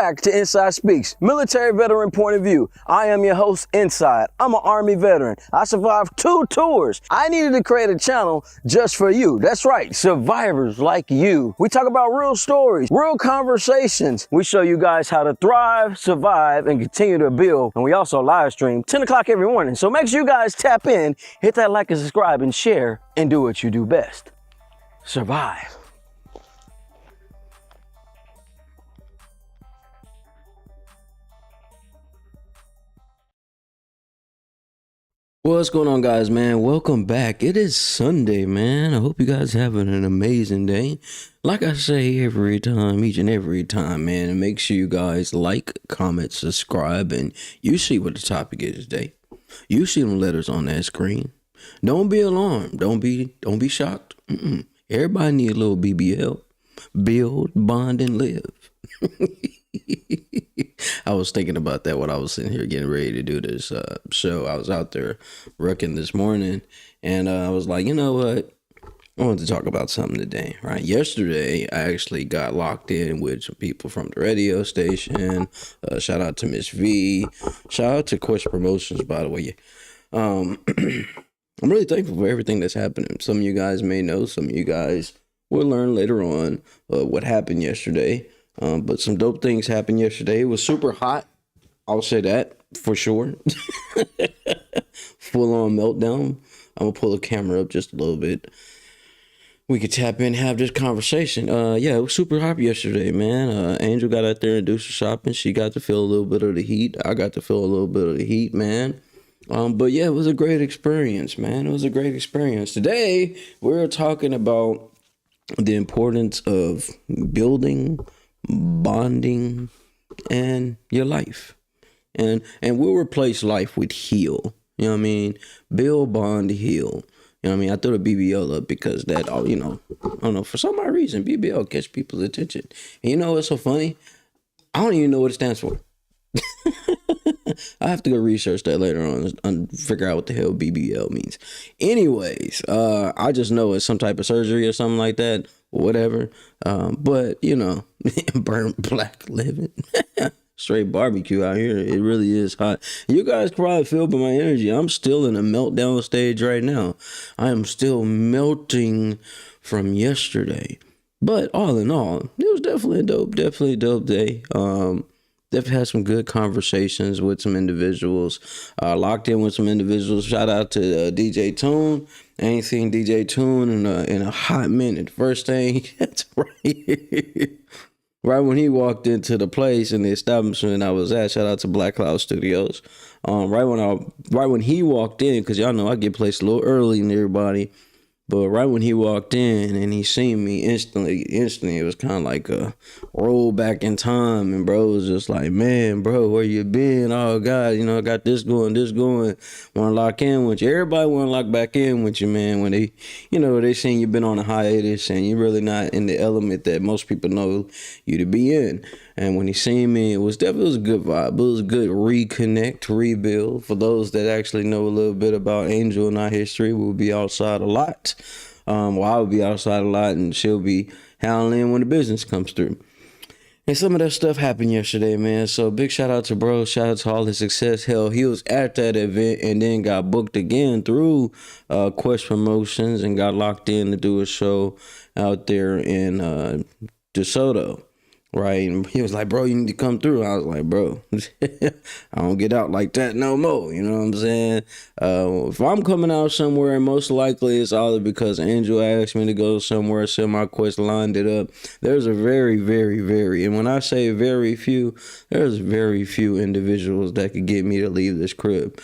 back to Inside Speaks, military veteran point of view. I am your host, Inside. I'm an Army veteran. I survived 2 tours. I needed to create a channel just for you. That's right, survivors like you. We talk about real stories, real conversations. We show you guys how to thrive, survive, and continue to build. And we also live stream 10 o'clock every morning. So make sure you guys tap in, hit that like and subscribe, and share, and do what you do best. Survive. What's going on, guys, man? Welcome back. It is Sunday, man. I hope you guys having an amazing day. Like I say every time, each and every time, man, and make sure you guys like, comment, subscribe, and you see what the topic is today. You see them letters on that screen. Don't be alarmed. Don't be shocked. Everybody need a little BBL. Build, bond, and live. I was thinking about that when I was sitting here getting ready to do this show. I was out there wrecking this morning, and I was like, you know what? I wanted to talk about something today, right? Yesterday, I actually got locked in with some people from the radio station. Shout out to Miss V. Shout out to Quest Promotions, by the way. I'm really thankful for everything that's happening. Some of you guys may know. Some of you guys will learn later on what happened yesterday. But some dope things happened yesterday. It was super hot. I'll say that for sure. Full on meltdown. I'm going to pull the camera up just a little bit. We could tap in and have this conversation. Yeah, it was super hot yesterday, man. Angel got out there and do some shopping. She got to feel a little bit of the heat. I got to feel a little bit of the heat, man. But yeah, it was a great experience, man. It was a great experience. Today, we're talking about the importance of building, bonding, and your life. And we'll replace life with heal. You know what I mean? Build, bond, heal. You know what I mean? I threw the BBL up because that, you know, I don't know, for some odd reason, BBL catch people's attention. And you know what's so funny? I don't even know what it stands for. I have to go research that later on and figure out what the hell BBL means. Anyways, I just know it's some type of surgery or something like that, whatever. But, you know, burnt black living. Straight barbecue out here. It really is hot. You guys can probably feel by my energy. I'm still in a meltdown stage right now. I am still melting from yesterday. But all in all, it was definitely a dope day. Definitely had some good conversations with some individuals. Locked in with some individuals. Shout out to DJ Tune. I ain't seen DJ Tune in a hot minute. First thing, that's right. Right when he walked into the place in the establishment I was at, shout out to Black Cloud Studios. Right when he walked in, because y'all know I get placed a little early than everybody. But right when he walked in and he seen me instantly, it was kind of like a roll back in time. And bro was just like, man, bro, where you been? Oh, God, you know, I got this going. Want to lock in with you. Everybody want to lock back in with you, man. When they, you know, they seen you been on a hiatus and you're really not in the element that most people know you to be in. And when he seen me, it was a good vibe. It was a good reconnect, rebuild. For those that actually know a little bit about Angel and our history, we'll be outside a lot. Well, I will be outside a lot, and she'll be howling when the business comes through. And some of that stuff happened yesterday, man. So big shout out to bro. Shout out to all his success. Hell, he was at that event and then got booked again through Quest Promotions and got locked in to do a show out there in DeSoto. Right, and he was like, bro, you need to come through. I was like, bro, I don't get out like that no more. You know what I'm saying? If I'm coming out somewhere, most likely it's either because Angel asked me to go somewhere, SemiQuest lined it up. There's a very, very, very, and when I say very few, there's very few individuals that could get me to leave this crib,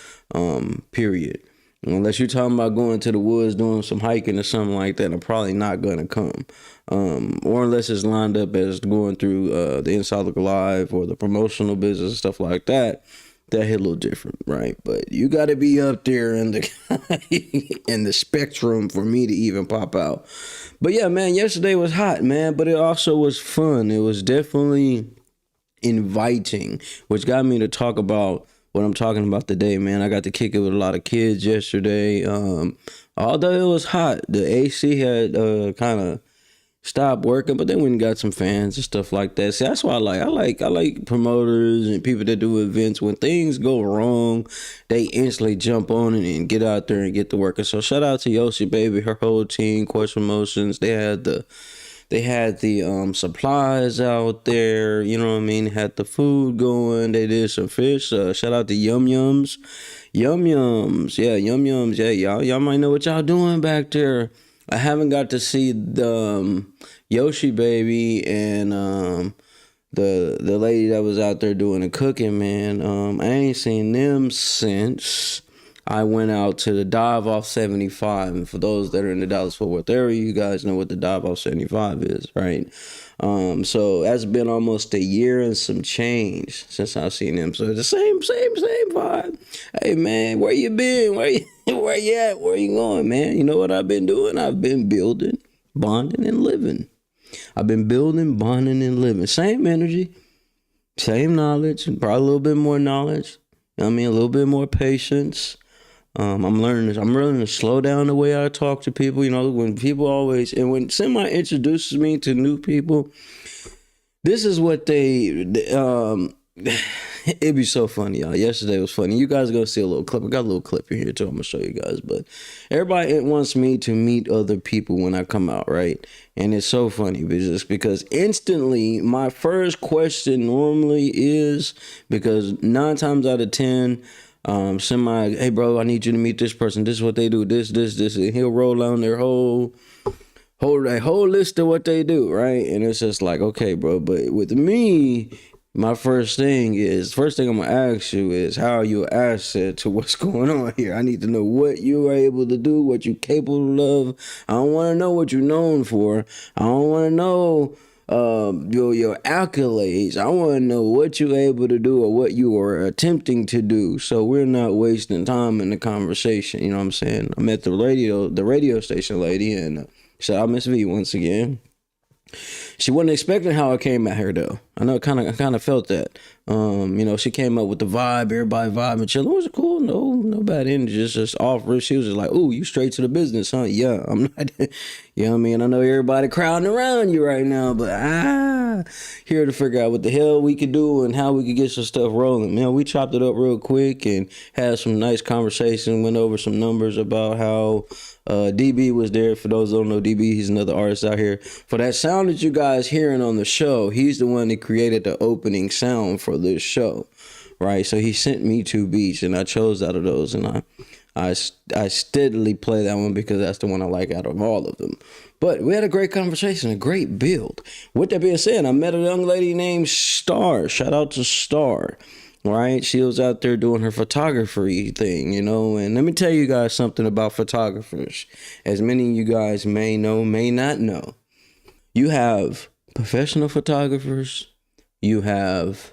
period. Unless you're talking about going to the woods, doing some hiking or something like that, I'm probably not going to come. Or unless it's lined up as going through the Inside Look Live or the promotional business and stuff like that, that hit a little different, right? But you got to be up there in the in the spectrum for me to even pop out. But yeah, man, yesterday was hot, man, but it also was fun. It was definitely inviting, which got me to talk about what I'm talking about today, man. I got to kick it with a lot of kids yesterday. Although it was hot, the AC had kind of stopped working, but then we got some fans and stuff like that. See, that's why I like promoters and people that do events. When things go wrong, they instantly jump on it and get out there and get to working. So shout out to Yoshi baby, her whole team, Quest Promotions. They had the supplies out there, you know what I mean? Had the food going. They did some fish. Shout out to Yum Yums. Yum Yums. Yeah, Yum Yums. Yeah, y'all might know what y'all doing back there. I haven't got to see the Yoshi baby and the lady that was out there doing the cooking, man. I ain't seen them since I went out to the dive off 75. And for those that are in the Dallas-Fort Worth area, you guys know what the dive off 75 is, right? So that's been almost a year and some change since I've seen them. So the same vibe. Hey man, where you been? Where you at? Where you going, man? You know what I've been doing? I've been building, bonding, and living. I've been building, bonding, and living. Same energy, same knowledge, probably a little bit more knowledge. I mean, a little bit more patience. I'm learning to slow down the way I talk to people. You know, when semi introduces me to new people, this is what it'd be so funny, y'all. Yesterday was funny. You guys are gonna see a little clip. I got a little clip in here too. I'm gonna show you guys. But everybody wants me to meet other people when I come out, right? And it's so funny because instantly my first question normally is, because 9 times out of 10, hey bro, I need you to meet this person. This is what they do. This, and he'll roll on their whole list of what they do, right? And it's just like, okay, bro. But with me, my first thing I'm gonna ask you is, how are you an asset to what's going on here? I need to know what you are able to do, what you're capable of. I don't want to know what you're known for. I don't want to know your accolades. I want to know what you're able to do or what you are attempting to do, so we're not wasting time in the conversation. You know what I'm saying? I met the radio station lady, and shout out Miss V once again. She wasn't expecting how I came at her though. I know, I kind of felt that. You know, she came up with the vibe, everybody vibing, chilling. Was it cool? No bad energy. Just off rip. She was just like, "Ooh, you straight to the business, huh?" Yeah, I'm not. You know what I mean? I know everybody crowding around you right now, but here to figure out what the hell we could do and how we could get some stuff rolling. Man, we chopped it up real quick and had some nice conversation. Went over some numbers about how DB was there. For those who don't know DB, he's another artist out here. For that sound that you guys hearing on the show, he's the one that created the opening sound for this show, right? So he sent me 2 beats, and I chose out of those, and I steadily play that one because that's the one I like out of all of them. But we had a great conversation, a great build. With that being said, I met a young lady named Star. Shout out to Star. Right, she was out there doing her photography thing, you know. And let me tell you guys something about photographers. As many of you guys may know, may not know, you have professional photographers, you have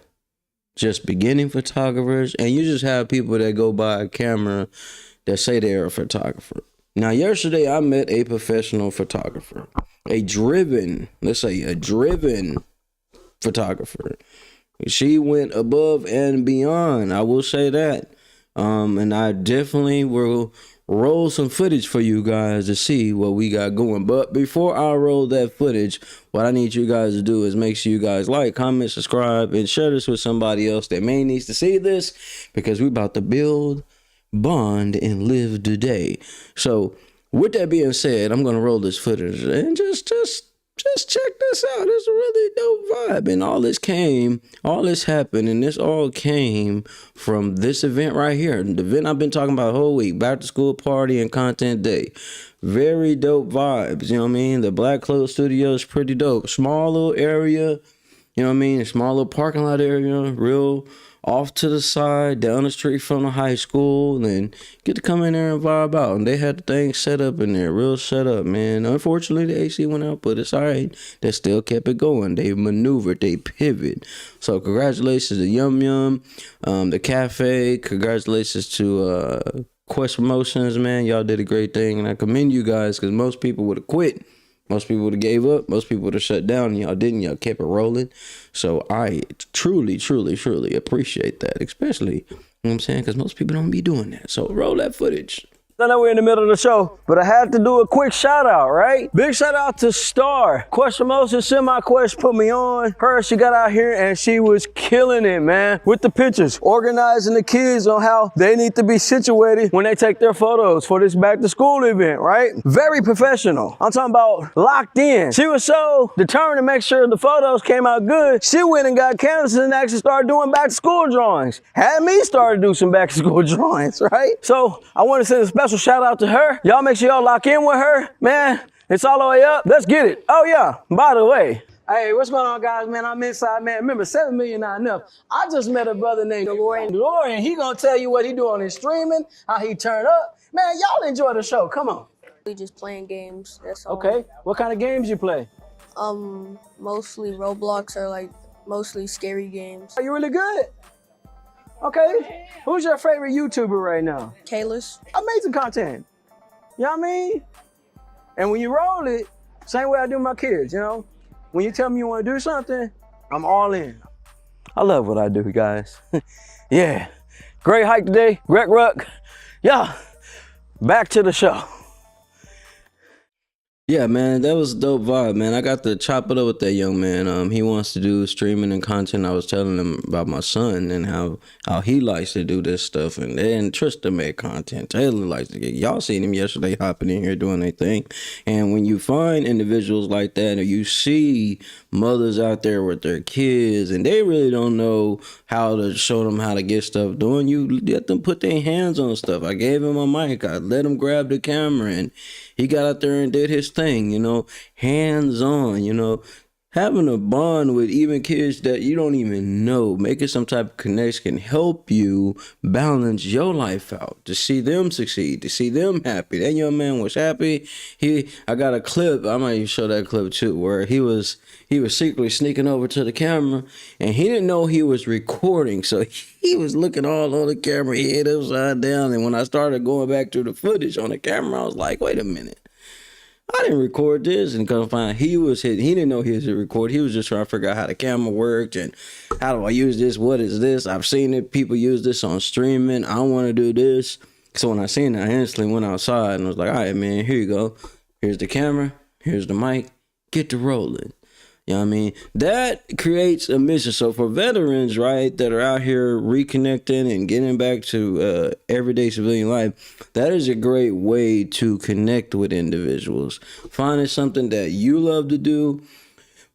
just beginning photographers, and you just have people that go by a camera that say they're a photographer. Now, yesterday I met a professional photographer, a driven photographer. She went above and beyond, I will say that. And I definitely will roll some footage for you guys to see what we got going. But before I roll that footage, what I need you guys to do is make sure you guys like, comment, subscribe, and share this with somebody else that may need to see this, because we're about to build, bond, and live today. So with that being said, I'm going to roll this footage and just check this out. It's a really dope vibe. And all this happened, and this all came from this event right here. The event I've been talking about the whole week, back to school party and content day. Very dope vibes, you know what I mean? The Black Clothes Studio is pretty dope. Small little area, you know what I mean? Small little parking lot area, real off to the side, down the street from the high school, and get to come in there and vibe out. And they had the thing set up in there, real set up, man. Unfortunately, the AC went out, but it's all right. They still kept it going. They maneuvered, they pivot. So congratulations to Yum Yum, the cafe. Congratulations to Quest Promotions, man. Y'all did a great thing, and I commend you guys, because most people would have quit. Most people would have gave up. Most people would have shut down. And y'all didn't. Y'all kept it rolling. So I truly appreciate that. Especially, you know what I'm saying? Because most people don't be doing that. So roll that footage. I know we're in the middle of the show, but I had to do a quick shout out, right? Big shout out to Star. Question Motion, Semi-Quest put me on. She got out here and she was killing it, man, with the pictures, organizing the kids on how they need to be situated when they take their photos for this back to school event, right? Very professional. I'm talking about locked in. She was so determined to make sure the photos came out good. She went and got canvases and actually started doing back to school drawings. Had me start to do some back to school drawings, right? So I want to send a special shout out to her. Y'all make sure y'all lock in with her. Man, it's all the way up. Let's get it. Oh yeah, by the way. Hey, what's going on, guys? Man, I'm inside, man. Remember, 7 million not enough. I just met a brother named DeLorean. He gonna tell you what he do on his streaming, how he turn up. Man, y'all enjoy the show. Come on. We just playing games. That's all. Okay. What kind of games you play? Mostly Roblox or like mostly scary games. Are you really good? Okay. Who's your favorite YouTuber right now? Kalis. Amazing content. You know what I mean? And when you roll it, same way I do my kids, you know? When you tell me you want to do something, I'm all in. I love what I do, guys. Yeah. Great hike today. Greg Ruck. Yeah. Back to the show. Yeah, man, that was a dope vibe, man. I got to chop it up with that young man. He wants to do streaming and content. I was telling him about my son and how he likes to do this stuff. And then Tristan made content. Taylor likes to get. Y'all seen him yesterday hopping in here doing their thing. And when you find individuals like that, or you see mothers out there with their kids, and they really don't know how to show them how to get stuff done, you let them put their hands on stuff. I gave him a mic. I let him grab the camera, and he got out there and did his thing, you know, hands on, you know, having a bond with even kids that you don't even know, making some type of connection can help you balance your life out, to see them succeed, to see them happy. That young man was happy. I got a clip, I might even show that clip too, where he was secretly sneaking over to the camera, and he didn't know he was recording, so he was looking all on the camera, head upside down. And when I started going back to the footage on the camera, I was like, wait a minute, I didn't record this. And come find he didn't know he was to record. He was just trying to figure out how the camera worked and how do I use this, what is this, I've seen it, people use this on streaming, I want to do this. So when I seen it, I instantly went outside and was like, all right, man, here you go, here's the camera, here's the mic, get to rolling. You know what I mean? That creates a mission. So for veterans, right, that are out here reconnecting and getting back to everyday civilian life, that is a great way to connect with individuals. Finding something that you love to do,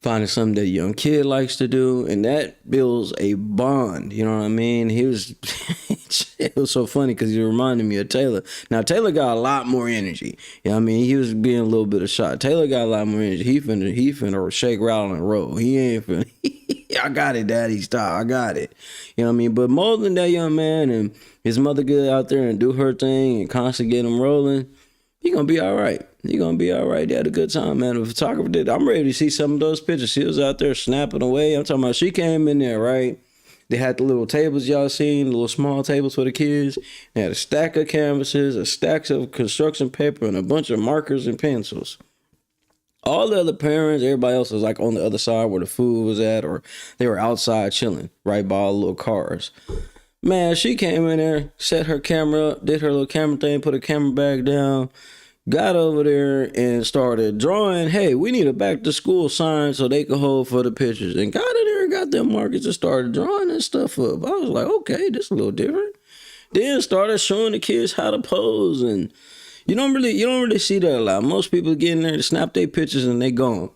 finding something that a young kid likes to do, and that builds a bond. You know what I mean? It was so funny because he reminded me of Taylor. Now, Taylor got a lot more energy. You know what I mean? He was being a little bit of shot. Taylor got a lot more energy. He finna shake, rattle, and roll. He ain't finna, I got it, daddy, stop, I got it. You know what I mean? But more than that young man and his mother get out there and do her thing and constantly get him rolling, he gonna be all right. He gonna be all right. They had a good time, man. The photographer did. I'm ready to see some of those pictures. She was out there snapping away. I'm talking about, she came in there, right? They had the little tables y'all seen, the little small tables for the kids. They had a stack of canvases, a stack of construction paper, and a bunch of markers and pencils. All the other parents, everybody else was like on the other side where the food was at, or they were outside chilling right by all the little cars. Man, she came in there, set her camera up, did her little camera thing, put her camera back down, got over there and started drawing. Hey, we need a back to school sign so they can hold for the pictures. And got in there and got them markers and started drawing and stuff up. I was like, okay, this is a little different. Then started showing the kids how to pose, and you don't really see that a lot. Most people get in there to snap their pictures and they gone.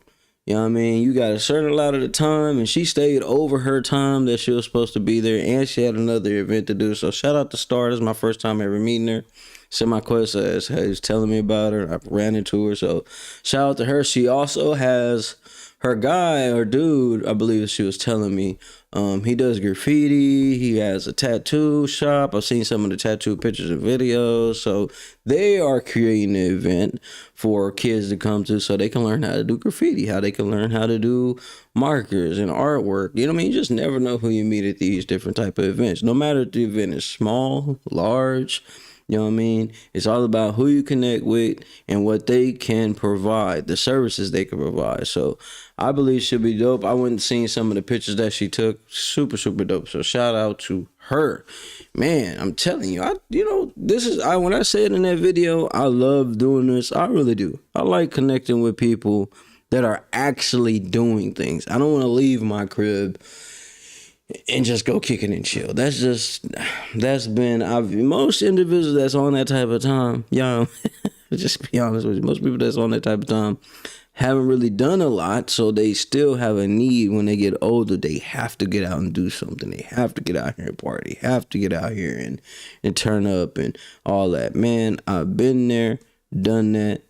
You know what I mean? You got a certain amount of the time, and she stayed over her time that she was supposed to be there, and she had another event to do. So shout out to Star. This is my first time ever meeting her. Semi-Quest is telling me about her. I ran into her, so shout out to her. She also has her guy or dude, I believe she was telling me, he does graffiti. He has a tattoo shop. I've seen some of the tattoo pictures and videos. So they are creating an event for kids to come to so they can learn how to do graffiti, how they can learn how to do markers and artwork. You know what I mean? You just never know who you meet at these different type of events. No matter if the event is small, large, You know what I mean? It's all about who you connect with and what they can provide, the services they can provide. So I believe she'll be dope. I went and seen some of the pictures that she took. Super, super dope. So shout out to her. Man, I'm telling you, when I said in that video, I love doing this. I really do. I like connecting with people that are actually doing things. I don't want to leave my crib and just go kick it and chill. Most individuals that's on that type of time, y'all, just be honest with you, most people that's on that type of time haven't really done a lot, so they still have a need when they get older. They have to get out and do something. They have to get out here and party. They have to get out here and turn up and all that. Man, I've been there, done that,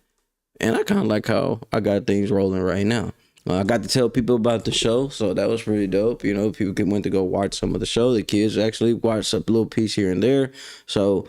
and I kind of like how I got things rolling right now. I got to tell people about the show, so that was pretty dope. You know, people went to go watch some of the show. The kids actually watched a little piece here and there. So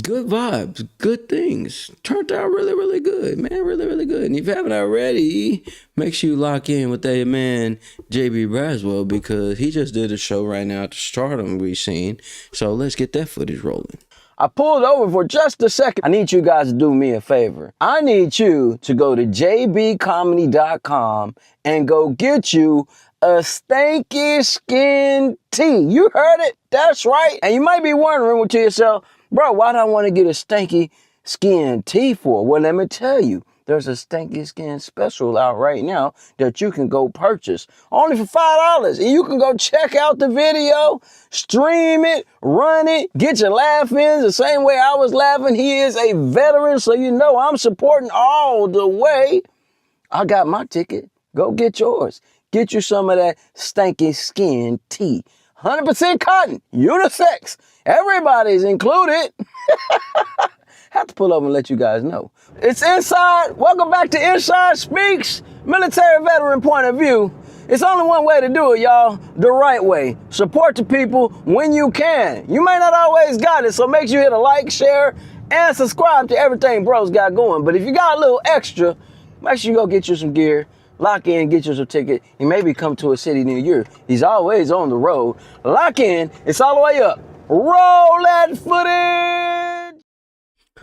good vibes, good things. Turned out really, really good, man. Really, really good. And if you haven't already, make sure you lock in with that man, JB Braswell, because he just did a show right now at the Stardom we seen. So let's get that footage rolling. I pulled over for just a second. I need you guys to do me a favor. I need you to go to jbcomedy.com and go get you a stanky skin tee. You heard it. That's right. And you might be wondering to yourself, bro, why do I want to get a stanky skin tee for? Well, let me tell you. There's a stanky skin special out right now that you can go purchase only for $5. And you can go check out the video, stream it, run it, get your laugh in the same way I was laughing. He is a veteran, so you know I'm supporting all the way. I got my ticket. Go get yours. Get you some of that stanky skin tee. 100% cotton, unisex. Everybody's included. Have to pull up and let you guys know. It's Inside. Welcome back to Inside Speaks. Military veteran point of view. It's only one way to do it, y'all. The right way. Support the people when you can. You may not always got it, so make sure you hit a like, share, and subscribe to everything bro's got going. But if you got a little extra, make sure you go get you some gear, lock in, get you some ticket, and maybe come to a city near you. He's always on the road. Lock in. It's all the way up. Roll that footage.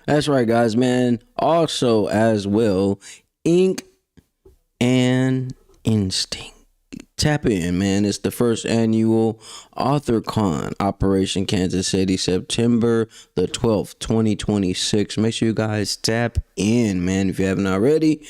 That's right, guys, man. Also, as well, Ink and Instinct. Tap in, man. It's the first annual AuthorCon, Operation Kansas City, September the 12th, 2026. Make sure you guys tap in, man, if you haven't already.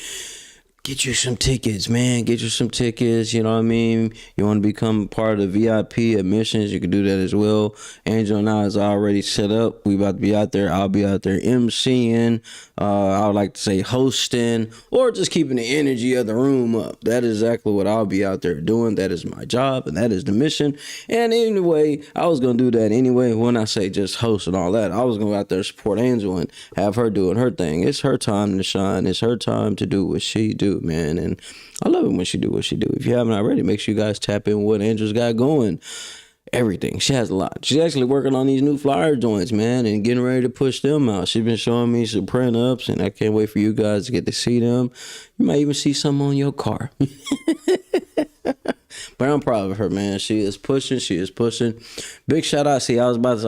Get you some tickets, man. Get you some tickets. You know what I mean? You want to become part of the VIP admissions, you can do that as well. Angel and I is already set up. We about to be out there. I'll be out there MCing. I would like to say hosting, or just keeping the energy of the room up. That is exactly what I'll be out there doing. That is my job, and that is the mission. And anyway, I was going to do that anyway. When I say just host and all that, I was going to go out there support Angel and have her doing her thing. It's her time to shine. It's her time to do what she do, man. And I love it when she do what she do. If you haven't already, make sure you guys tap in what Angel's got going. Everything. She has a lot. She's actually working on these new flyer joints, man, and getting ready to push them out. She's been showing me some print ups, and I can't wait for you guys to get to see them. You might even see some on your car. But I'm proud of her, man. She is pushing. She is pushing. Big shout out. See, I was about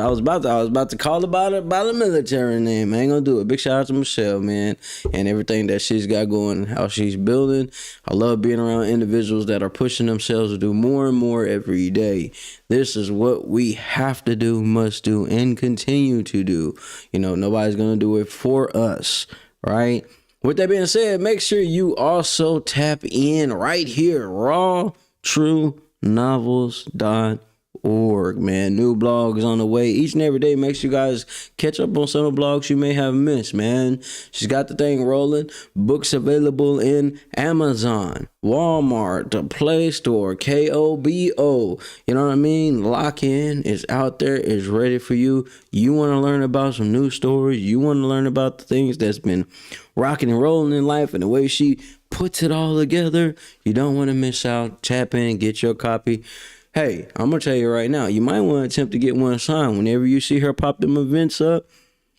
to call about it by the military name. I ain't gonna do it. Big shout out to Michelle, man, and everything that she's got going, how she's building. I love being around individuals that are pushing themselves to do more and more every day. This is what we have to do, must do, and continue to do. You know, nobody's gonna do it for us, right? With that being said, make sure you also tap in right here, rawtruenovels.org, man. New blogs on the way each and every day. Make sure you guys catch up on some of the blogs you may have missed, man. She's got the thing rolling. Books available in Amazon, Walmart, the Play Store, KOBO. You know what I mean? Lock in is out there, is ready for you. You want to learn about some new stories. You want to learn about the things that's been rocking and rolling in life and the way she puts it all together. You don't want to miss out. Tap in, get your copy. Hey, I'm going to tell you right now, you might want to attempt to get one signed. Whenever you see her pop them events up,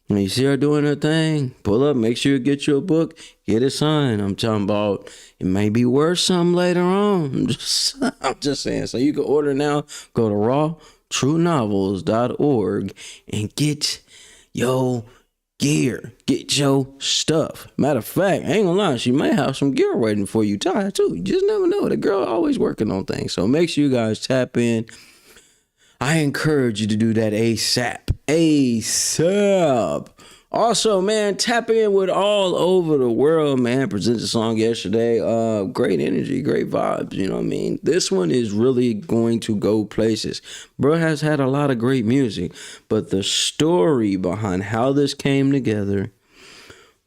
when you see her doing her thing, pull up, make sure you get your book, get it signed. I'm talking about it may be worth something later on. I'm just saying. So you can order now. Go to rawtruenovels.org and get your gear. Get your stuff. Matter of fact, I ain't gonna lie, she might have some gear waiting for you, Ty, too. You just never know. The girl always working on things. So make sure you guys tap in. I encourage you to do that ASAP. ASAP. Also, man, tap in with all over the world, man. Presented a song yesterday. Great energy, great vibes. You know what I mean? This one is really going to go places. Bro has had a lot of great music, but the story behind how this came together,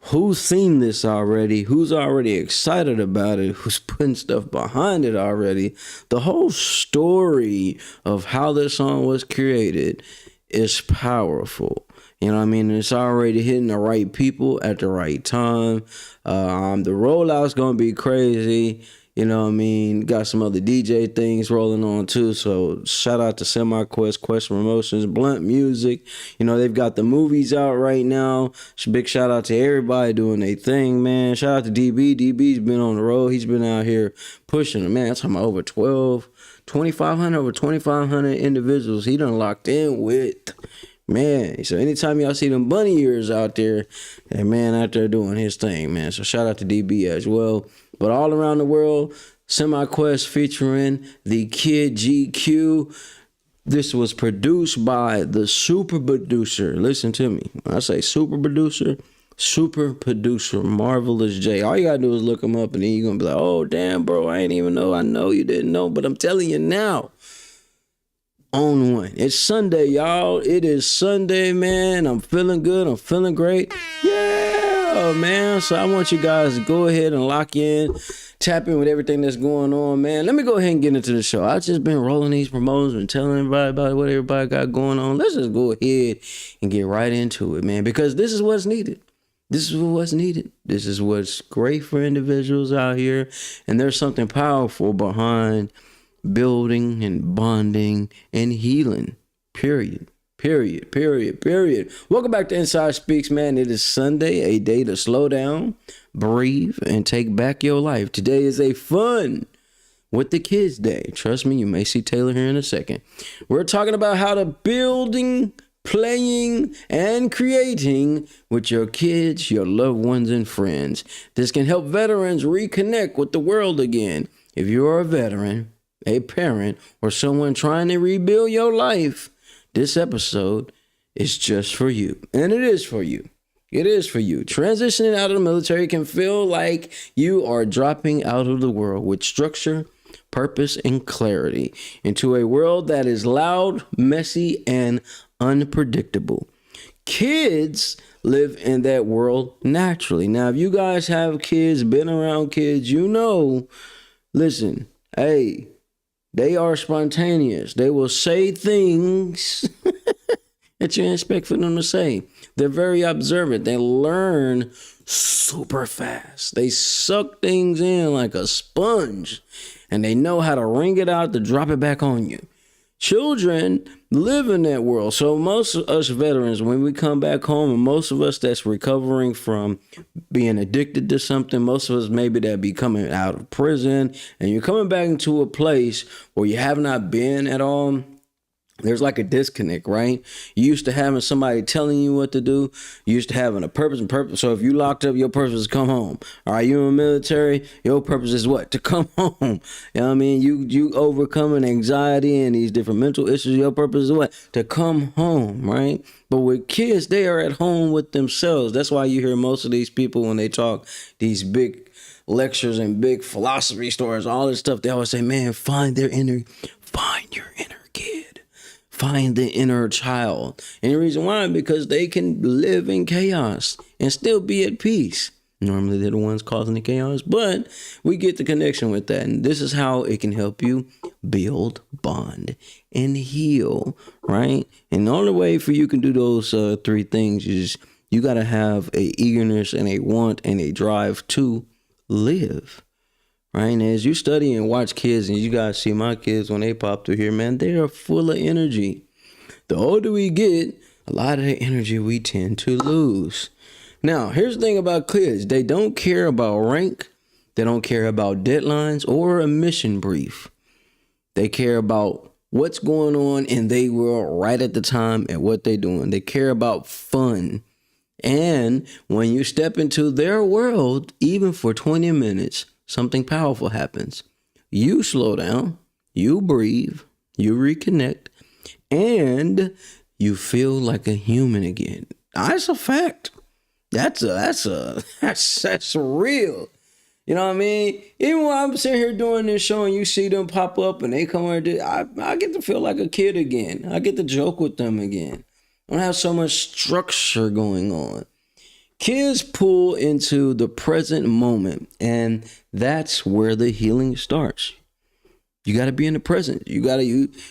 who's seen this already, who's already excited about it, who's putting stuff behind it already, the whole story of how this song was created is powerful. You know what I mean? It's already hitting the right people at the right time. The rollout's going to be crazy. You know what I mean? Got some other DJ things rolling on too. So shout out to SemiQuest, Quest Promotions, Blunt Music. You know, they've got the movies out right now. Big shout out to everybody doing their thing, man. Shout out to DB. DB's been on the road. He's been out here pushing it, man. I'm talking about over 2,500 individuals he done locked in with. Man, so anytime y'all see them bunny ears out there, that man out there doing his thing, man. So shout out to DB as well. But all around the world, SemiQuest featuring the Kid GQ. This was produced by the super producer. Listen to me. When I say super producer, Marvelous J. All you gotta do is look him up and then you're gonna be like, oh, damn, bro, I ain't even know. I know you didn't know, but I'm telling you now. On one. It's Sunday, y'all. It is Sunday, man. I'm feeling good. I'm feeling great. Yeah, man. So I want you guys to go ahead and lock in, tap in with everything that's going on, man. Let me go ahead and get into the show. I've just been rolling these promotions and telling everybody about what everybody got going on. Let's just go ahead and get right into it, man, because this is what's needed. This is what's needed. This is what's great for individuals out here. And there's something powerful behind building and bonding and healing. Period. Welcome back to Inside Speaks, man. It is Sunday, a day to slow down, breathe, and take back your life. Today is a fun with the kids day. Trust me, you may see Taylor here in a second. We're talking about how to building, playing, and creating with your kids, your loved ones, and friends. This can help veterans reconnect with the world again. If you're a veteran, a parent, or someone trying to rebuild your life, this episode is just for you. And it is for you. It is for you. Transitioning out of the military can feel like you are dropping out of the world with structure, purpose, and clarity into a world that is loud, messy, and unpredictable. Kids live in that world naturally. Now, if you guys have kids, been around kids, you know, listen, hey, they are spontaneous. They will say things that you expect for them to say. They're very observant. They learn super fast. They suck things in like a sponge, and they know how to wring it out to drop it back on you. Children live in that world. So most of us veterans, when we come back home, and most of us that's recovering from being addicted to something, most of us maybe that be coming out of prison, and you're coming back into a place where you have not been at all, there's like a disconnect, right? You used to having somebody telling you what to do. You used to having a purpose and purpose. So if you locked up, your purpose is come home. All right, you in the military, your purpose is what? To come home. You know what I mean? You overcoming anxiety and these different mental issues. Your purpose is what? To come home, right? But with kids, they are at home with themselves. That's why you hear most of these people when they talk these big lectures and big philosophy stories, all this stuff, they always say, man, find your inner kid. Find the inner child. And the reason why, because they can live in chaos and still be at peace. Normally they're the ones causing the chaos, but we get the connection with that. And this is how it can help you build, bond, and heal, right? And the only way for you can do those three things is you got to have a eagerness and a want and a drive to live. Right? And as you study and watch kids, and you guys see my kids when they pop through here, man, they are full of energy. The older we get, a lot of the energy we tend to lose. Now, here's the thing about kids. They don't care about rank. They don't care about deadlines or a mission brief. They care about what's going on in their world right at the time and what they're doing. They care about fun. And when you step into their world, even for 20 minutes, something powerful happens. You slow down, you breathe, you reconnect, and you feel like a human again. That's a fact. That's real. You know what I mean? Even when I'm sitting here doing this show and you see them pop up and they come over, I get to feel like a kid again. I get to joke with them again. I don't have so much structure going on. Kids pull into the present moment, and that's where the healing starts. You got to be in the present.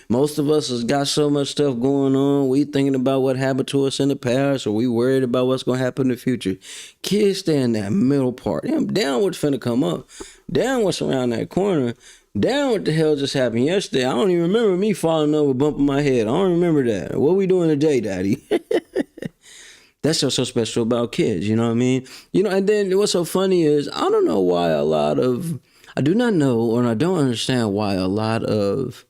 Most of us has got so much stuff going on. We thinking about what happened to us in the past, or we worried about what's going to happen in the future. Kids stay in that middle part. Down what's finna come up. Down what's around that corner. Down what the hell just happened yesterday. I don't even remember me falling over, bumping my head. I don't remember that. What we doing today, Daddy? That's what's so special about kids. You know what I mean? And then what's so funny is I don't know why I do not know, or I don't understand why a lot of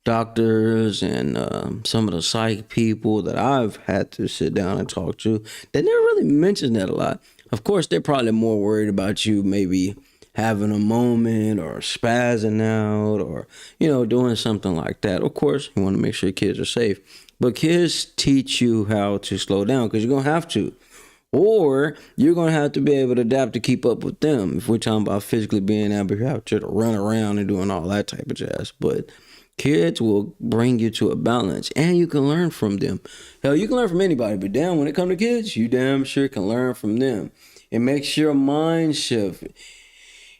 doctors and some of the psych people that I've had to sit down and talk to, they never really mention that a lot. Of course, they're probably more worried about you maybe having a moment or spazzing out or, doing something like that. Of course, you want to make sure kids are safe. But kids teach you how to slow down because you're going to have to. Or you're going to have to be able to adapt to keep up with them. If we're talking about physically being able to run around and doing all that type of jazz. But kids will bring you to a balance and you can learn from them. Hell, you can learn from anybody, but damn, when it comes to kids, you damn sure can learn from them. It makes your mind shift.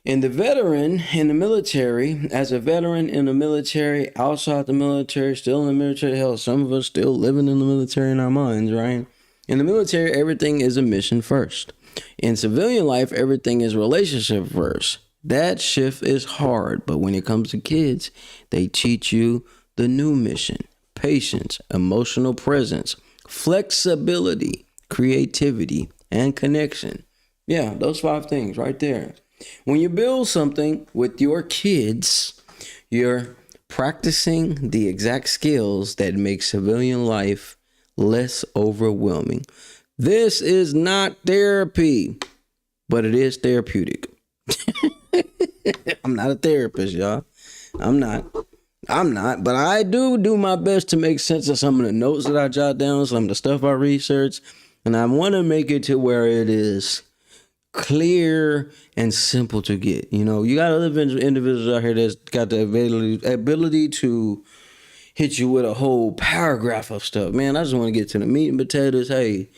And the veteran in the military, as a veteran in the military, outside the military, still in the military, hell, some of us still living in the military in our minds, right? In the military, everything is a mission first. In civilian life, everything is relationship first. That shift is hard, but when it comes to kids, they teach you the new mission: patience, emotional presence, flexibility, creativity, and connection. Yeah, those 5 things right there. When you build something with your kids, you're practicing the exact skills that make civilian life less overwhelming. This is not therapy, but it is therapeutic. I'm not a therapist, y'all. I'm not, but I do my best to make sense of some of the notes that I jot down, some of the stuff I research, and I want to make it to where it is clear and simple to get. You got other individuals out here that's got the ability to hit you with a whole paragraph of stuff. Man, I just want to get to the meat and potatoes. Hey,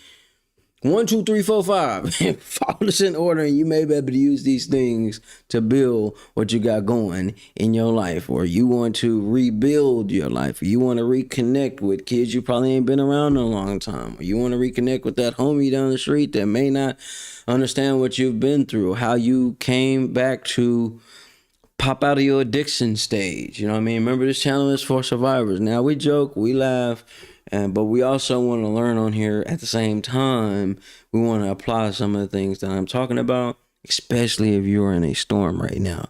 1, 2, 3, 4, 5. Follow this in order, and you may be able to use these things to build what you got going in your life, or you want to rebuild your life, or you want to reconnect with kids you probably ain't been around in a long time, or you want to reconnect with that homie down the street that may not understand what you've been through, how you came back to pop out of your addiction stage. You know what I mean? Remember, this channel is for survivors. Now, we joke, we laugh, but we also want to learn on here at the same time. We want to apply some of the things that I'm talking about, especially if you're in a storm right now.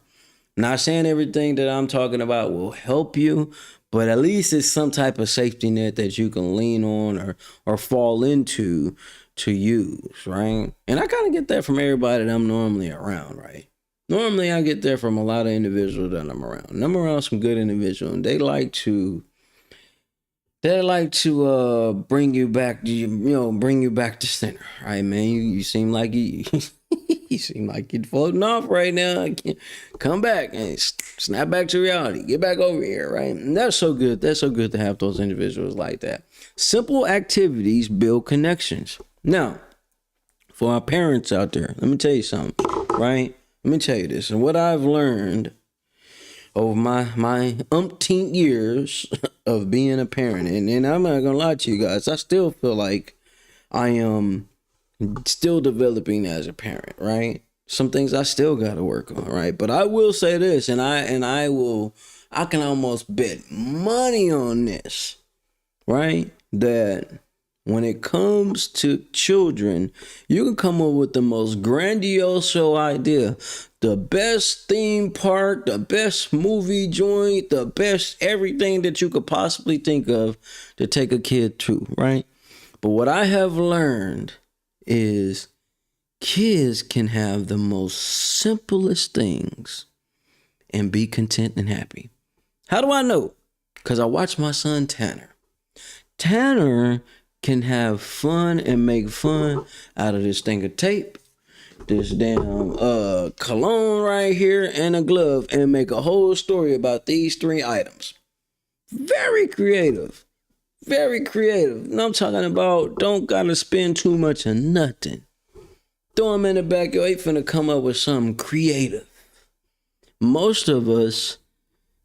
Not saying everything that I'm talking about will help you, but at least it's some type of safety net that you can lean on or fall into to use, right? And I kind of get that from everybody that I'm normally around, right? Normally, I get that from a lot of individuals that I'm around. And I'm around some good individuals, and they like to bring you back to center, right, man? You seem like you seem like you're floating off right now. Come back and snap back to reality. Get back over here, right? And that's so good. That's so good to have those individuals like that. Simple activities build connections. Now, for our parents out there, let me tell you something, right? Let me tell you this, and what I've learned over my umpteen years of being a parent, and I'm not gonna lie to you guys, I still feel like I am still developing as a parent, right? Some things I still gotta work on, right? But I will say this, and I can almost bet money on this, right? That when it comes to children, you can come up with the most grandiose idea. The best theme park, the best movie joint, the best everything that you could possibly think of to take a kid to, right? But what I have learned is kids can have the most simplest things and be content and happy. How do I know? Because I watch my son Tanner. Tanner can have fun and make fun out of this thing of tape, this damn cologne right here, and a glove, and make a whole story about these 3 items. Very creative. Very creative. And I'm talking about don't gotta spend too much of nothing. Throw him in the backyard, he finna come up with something creative. Most of us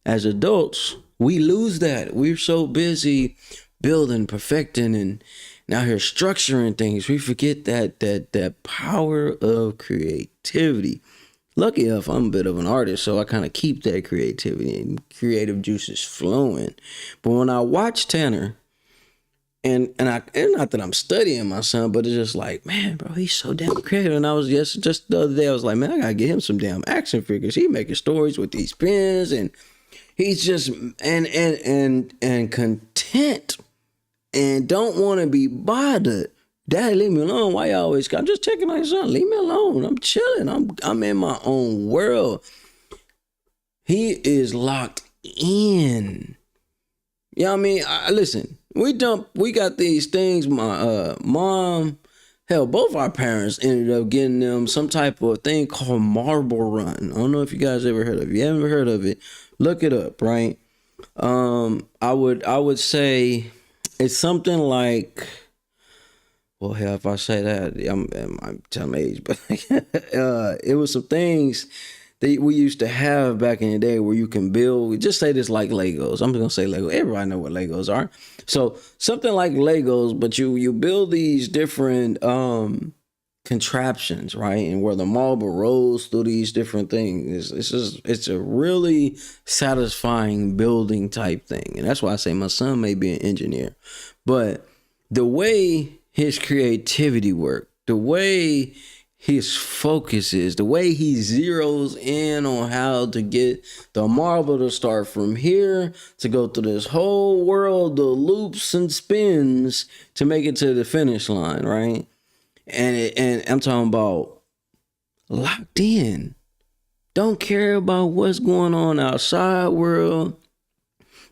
as adults, we lose that. We're so busy building, perfecting, and now here structuring things. We forget that power of creativity. Lucky enough, I'm a bit of an artist, so I kind of keep that creativity and creative juices flowing. But when I watch Tanner, and not that I'm studying my son, but it's just like, man, bro, he's so damn creative. And I was just the other day, I was like, man, I gotta get him some damn action figures. He making stories with these pens, and he's just and content and don't want to be bothered. Daddy, leave me alone. Why you always? I'm just checking on your son. Leave me alone. I'm chilling. I'm in my own world. He is locked in. You know what I mean? Listen, we got these things. My mom, hell, both our parents ended up getting them some type of thing called Marble Run. I don't know if you guys ever heard of it. If you haven't heard of it, look it up, right? I would say it's something like, well, hell, if I say that, I'm telling my age, but it was some things that we used to have back in the day where you can build, just say this like Legos. I'm just gonna say Lego. Everybody know what Legos are. So something like Legos, but you build these different contraptions, right? And where the marble rolls through these different things. It's a really satisfying building type thing. And that's why I say my son may be an engineer. But the way his creativity works, the way his focus is, the way he zeroes in on how to get the marble to start from here to go through this whole world of loops and spins to make it to the finish line, right? And I'm talking about locked in. Don't care about what's going on outside world.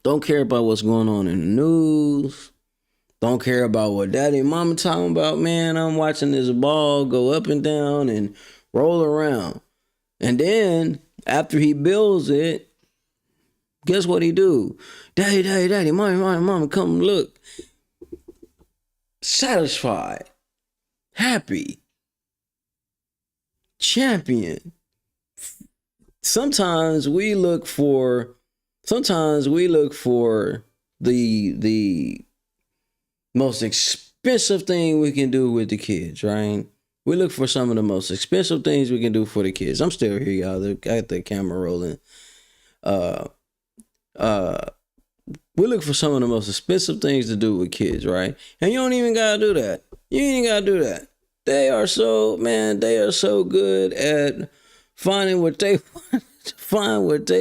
Don't care about what's going on in the news. Don't care about what daddy and mama talking about. Man, I'm watching this ball go up and down and roll around. And then after he builds it, guess what he do? Daddy, mama, come look. Satisfied. Happy. Champion. Sometimes we look for the most expensive thing we can do with the kids, right? We look for some of the most expensive things we can do for the kids. I'm still here, y'all. I got the camera rolling. We look for some of the most expensive things to do with kids, right? And you don't even gotta do that. You ain't gotta do that. They are so good at finding what they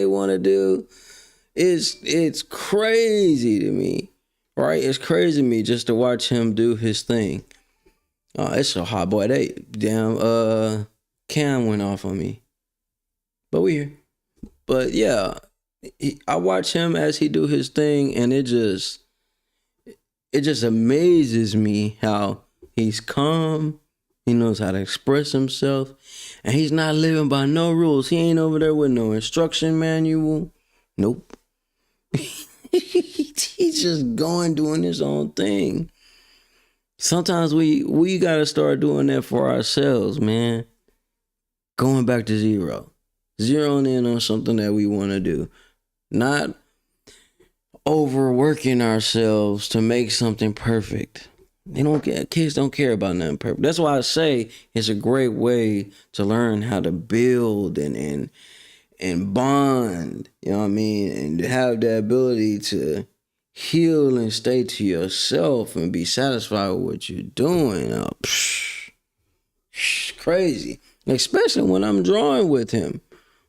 want to do. It's crazy to me. Right, it's crazy to me just to watch him do his thing. It's so hot, boy. Cam went off on me, but we here. But yeah, I watch him as he do his thing, and it just amazes me how he's calm. He knows how to express himself, and he's not living by no rules. He ain't over there with no instruction manual. Nope. He's just doing his own thing. Sometimes we gotta start doing that for ourselves, man. Going back to zero. Zeroing in on something that we want to do. Not overworking ourselves to make something perfect. Kids don't care about nothing perfect. That's why I say it's a great way to learn how to build and bond, you know what I mean? And to have the ability to heal and stay to yourself and be satisfied with what you're doing. Crazy. Especially when I'm drawing with him.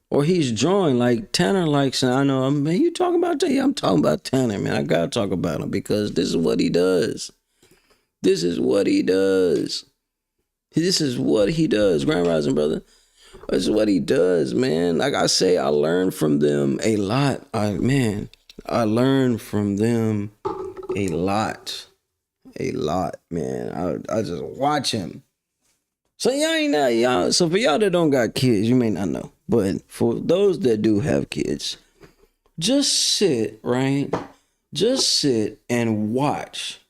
Or he's drawing like Tanner likes, and I know, man, you talking about Tanner? Yeah, I'm talking about Tanner, man. I gotta talk about him because this is what he does. This is what he does. This is what he does, Grand Rising brother. This is what he does, man. Like I say, I learn from them a lot. I learn from them a lot, man. I just watch him. So So for y'all that don't got kids, you may not know, but for those that do have kids, just sit, right? Just sit and watch,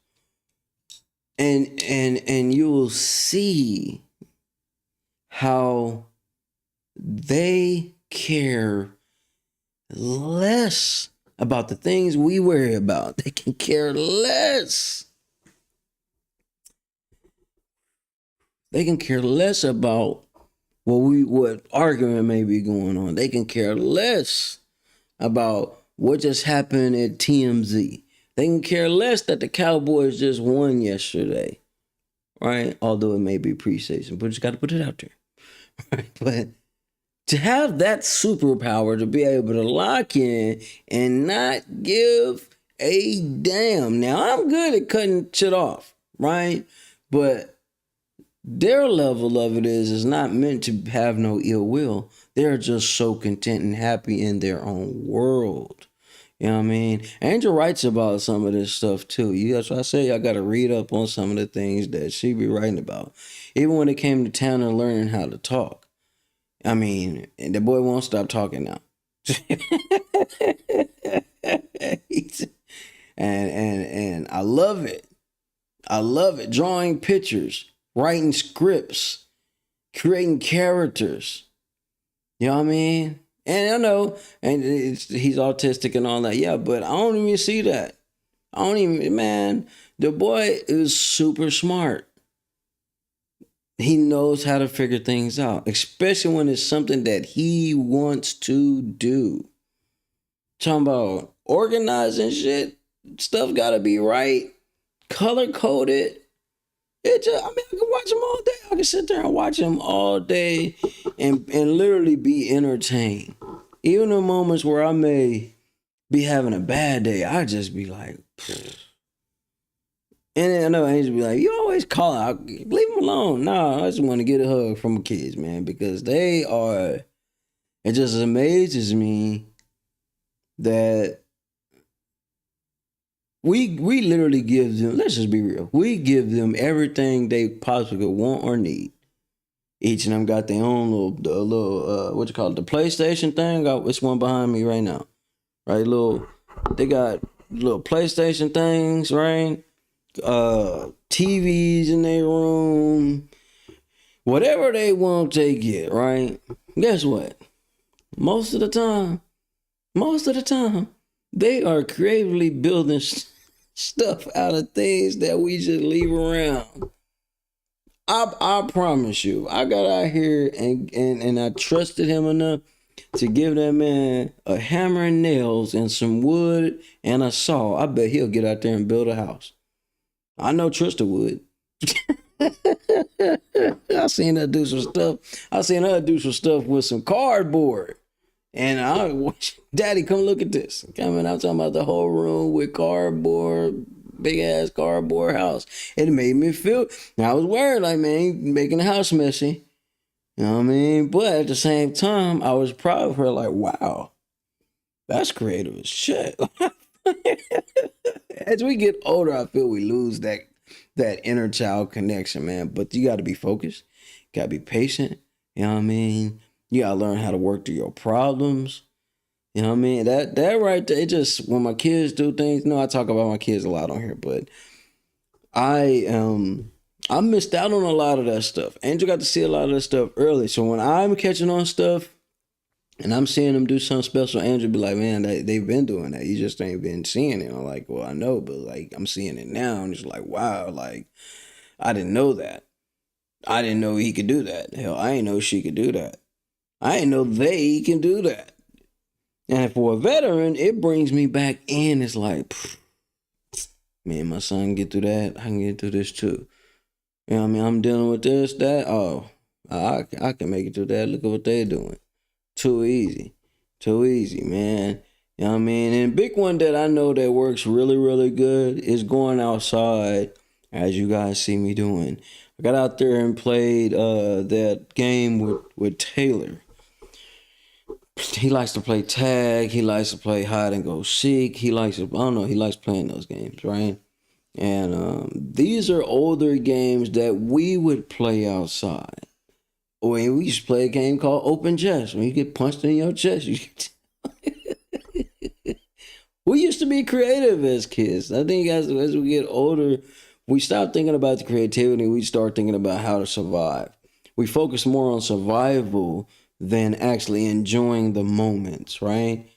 and you will see how they care less about the things we worry about. They can care less. They can care less about what argument may be going on. They can care less about what just happened at TMZ. They can care less that the Cowboys just won yesterday, right? Although it may be preseason, but you got to put it out there, right? But to have that superpower to be able to lock in and not give a damn. Now, I'm good at cutting shit off, right? But their level of it is not meant to have no ill will. They're just so content and happy in their own world. You know what I mean? Angel writes about some of this stuff too. That's why I say I got to read up on some of the things that she be writing about. Even when it came to Tanner learning how to talk. I mean, and the boy won't stop talking now. and I love it. I love it. Drawing pictures, writing scripts, creating characters. You know what I mean? And I know, and he's autistic and all that. Yeah, but I don't even see that. Man, the boy is super smart. He knows how to figure things out, especially when it's something that he wants to do. Talking about organizing shit, stuff gotta be right, color coded. I can watch him all day. I can sit there and watch him all day and literally be entertained. Even in moments where I may be having a bad day, I just be like, pfft. And I know Angel be like, you always call out, leave them alone. No, I just want to get a hug from kids, man, because it just amazes me that we literally give them, let's just be real, we give them everything they possibly could want or need. Each of them got their own little what you call it, the PlayStation thing. Got this one behind me right now, right? They got little PlayStation things, right? TVs in their room, whatever they want, they get, right? Guess what? Most of the time, they are creatively building stuff out of things that we just leave around. I promise you, I got out here and I trusted him enough to give that man a hammer and nails and some wood and a saw. I bet he'll get out there and build a house. I know Trista would. I seen her do some stuff. I seen her do some stuff with some cardboard. And Daddy, come look at this. I'm talking about the whole room with cardboard, big ass cardboard house. It made me feel, I was worried, like, man, making the house messy. You know what I mean? But at the same time, I was proud of her, like, wow, that's creative as shit. As we get older, I feel we lose that inner child connection, man. But you got to be focused. You got to be patient. You know what I mean? You got to learn how to work through your problems. You know what I mean? That right there, it just, when my kids do things, I talk about my kids a lot on here, but I missed out on a lot of that stuff. Angel got to see a lot of that stuff early. So when I'm catching on stuff and I'm seeing them do something special, Angel be like, man, they've been doing that. You just ain't been seeing it. I'm like, well, I know, but like, I'm seeing it now. And it's like, wow, like, I didn't know that. I didn't know he could do that. Hell, I didn't know she could do that. I didn't know they can do that. And for a veteran, it brings me back in. It's like, man, my son can get through that. I can get through this too. You know what I mean? I'm dealing with this, that. Oh, I can make it through that. Look at what they're doing. Too easy, man. You know what I mean? And big one that I know that works really, really good is going outside, as you guys see me doing, I got out there and played that game with Taylor. He likes to play tag. He likes to play hide and go seek. He likes to, I don't know, he likes playing those games, right? And these are older games that we would play outside. Or we used to play a game called Open Chest. When you get punched in your chest, we used to be creative as kids. I think as we get older, we stop thinking about the creativity. We start thinking about how to survive. We focus more on survival than actually enjoying the moments, right?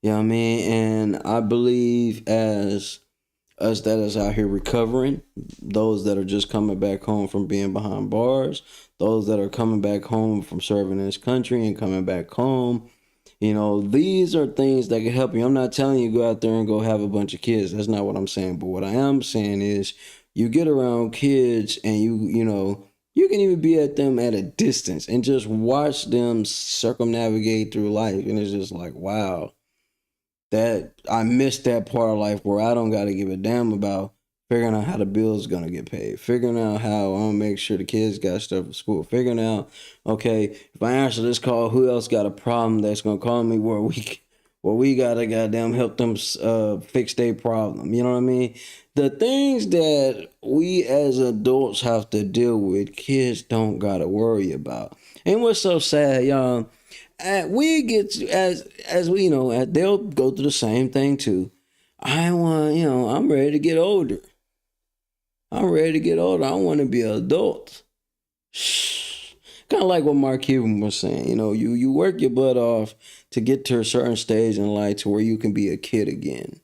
You know what I mean? And I believe as us that is out here recovering, those that are just coming back home from being behind bars, those that are coming back home from serving this country and coming back home, you know, these are things that can help you. I'm not telling you go out there and go have a bunch of kids. That's not what I'm saying. But what I am saying is you get around kids and you know, you can even be at them at a distance and just watch them circumnavigate through life. And it's just like, wow, that I missed that part of life where I don't got to give a damn about figuring out how the bill's going to get paid, figuring out how I'm going to make sure the kids got stuff for school, figuring out, okay, if I answer this call, who else got a problem that's going to call me where we got to goddamn help them fix their problem. You know what I mean? The things that we as adults have to deal with, kids don't got to worry about. And what's so sad, y'all, we get to, as we know, they'll go through the same thing too. I'm ready to get older. I'm ready to get older. I want to be an adult. Kind of like what Mark Cuban was saying. You know, you work your butt off to get to a certain stage in life to where you can be a kid again.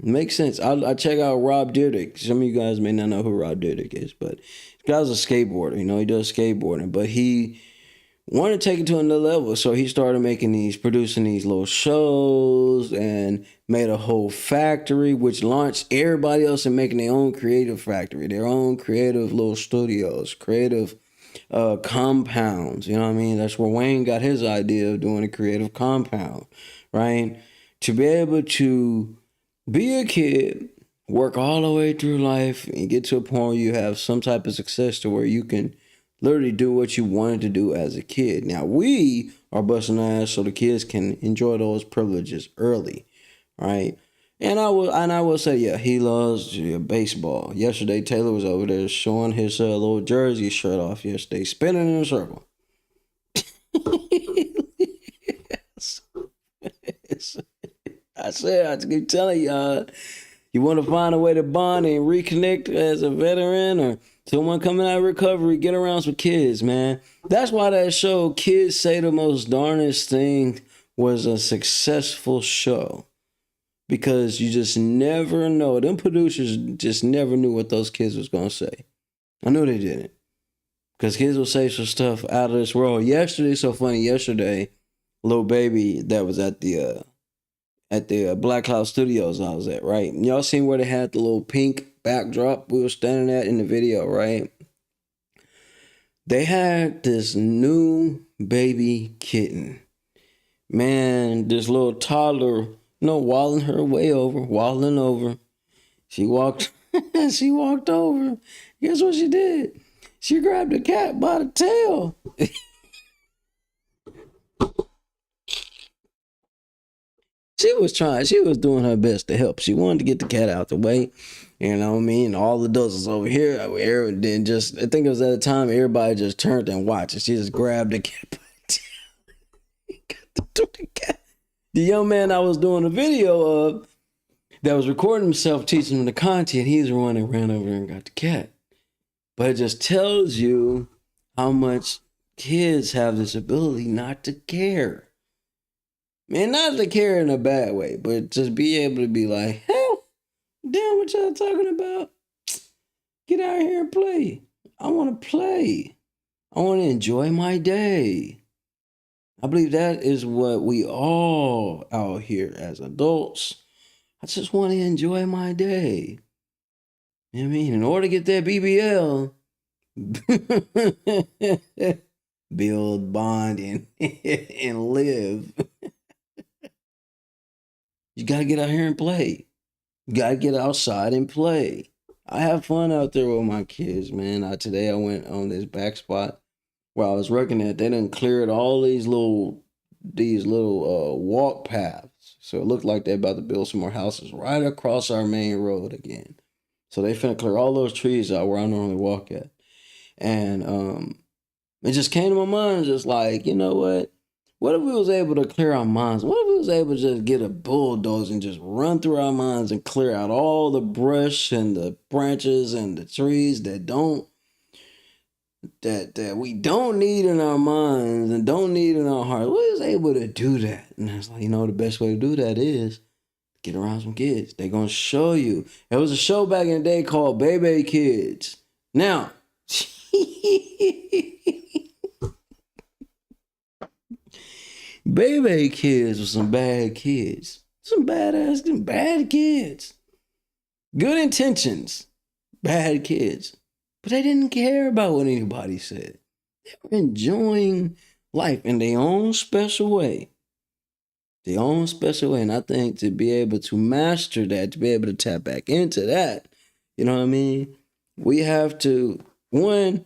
Makes sense. I check out Rob Dyrdek. Some of you guys may not know who Rob Dyrdek is, but this guy's a skateboarder. You know, he does skateboarding, but he wanted to take it to another level. So he started producing these little shows and made a whole factory, which launched everybody else in making their own creative factory, their own creative little studios, creative compounds. You know what I mean? That's where Wayne got his idea of doing a creative compound, right? To be able to be a kid, work all the way through life, and get to a point where you have some type of success to where you can literally do what you wanted to do as a kid. Now we are busting our ass so the kids can enjoy those privileges early, right? And I will say, yeah, he loves baseball. Yesterday, Taylor was over there showing his little jersey shirt off yesterday, spinning in a circle. I keep telling y'all, you want to find a way to bond and reconnect as a veteran or someone coming out of recovery, get around some kids, man. That's why that show, Kids Say the Most Darnest Thing, was a successful show. Because you just never know. Them producers just never knew what those kids was going to say. I knew they didn't. Because kids will say some stuff out of this world. Yesterday, little baby that was at the Black Cloud Studios I was at, right? Y'all seen where they had the little pink backdrop we were standing at in the video, right? They had this new baby kitten. Man, this little toddler, waddling over. She walked over. Guess what she did? She grabbed the cat by the tail. She was doing her best to help. She wanted to get the cat out the way. You know what I mean? All the adults was over here. I think it was at the time everybody just turned and watched. And she just grabbed the cat by the tail. Got the cat. The young man I was doing a video of that was recording himself teaching him the content, he's the one that ran over and got the cat. But it just tells you how much kids have this ability not to care. Man, not to care in a bad way, but just be able to be like, hell, damn what y'all talking about? Get out here and play. I want to play. I want to enjoy my day. I believe that is what we all out here as adults. I just want to enjoy my day. You know what I mean? In order to get that BBL, build, bond, and live. You got to get out here and play. You got to get outside and play. I have fun out there with my kids, man. Today I went on this back spot where I was working at. They done cleared all these little walk paths. So it looked like they're about to build some more houses right across our main road again. So they finna clear all those trees out where I normally walk at. And it just came to my mind, just like, you know what? What if we was able to clear our minds? What if we was able to just get a bulldozer and just run through our minds and clear out all the brush and the branches and the trees that we don't need in our minds and don't need in our hearts? We was able to do that. And it's like, the best way to do that is get around some kids. They're gonna show you. There was a show back in the day called Baby Kids. Now, Baby Kids were some bad kids. Some bad kids. Good intentions, bad kids. But they didn't care about what anybody said. They were enjoying life in their own special way. Their own special way. And I think to be able to master that, to be able to tap back into that, you know what I mean? We have to, one,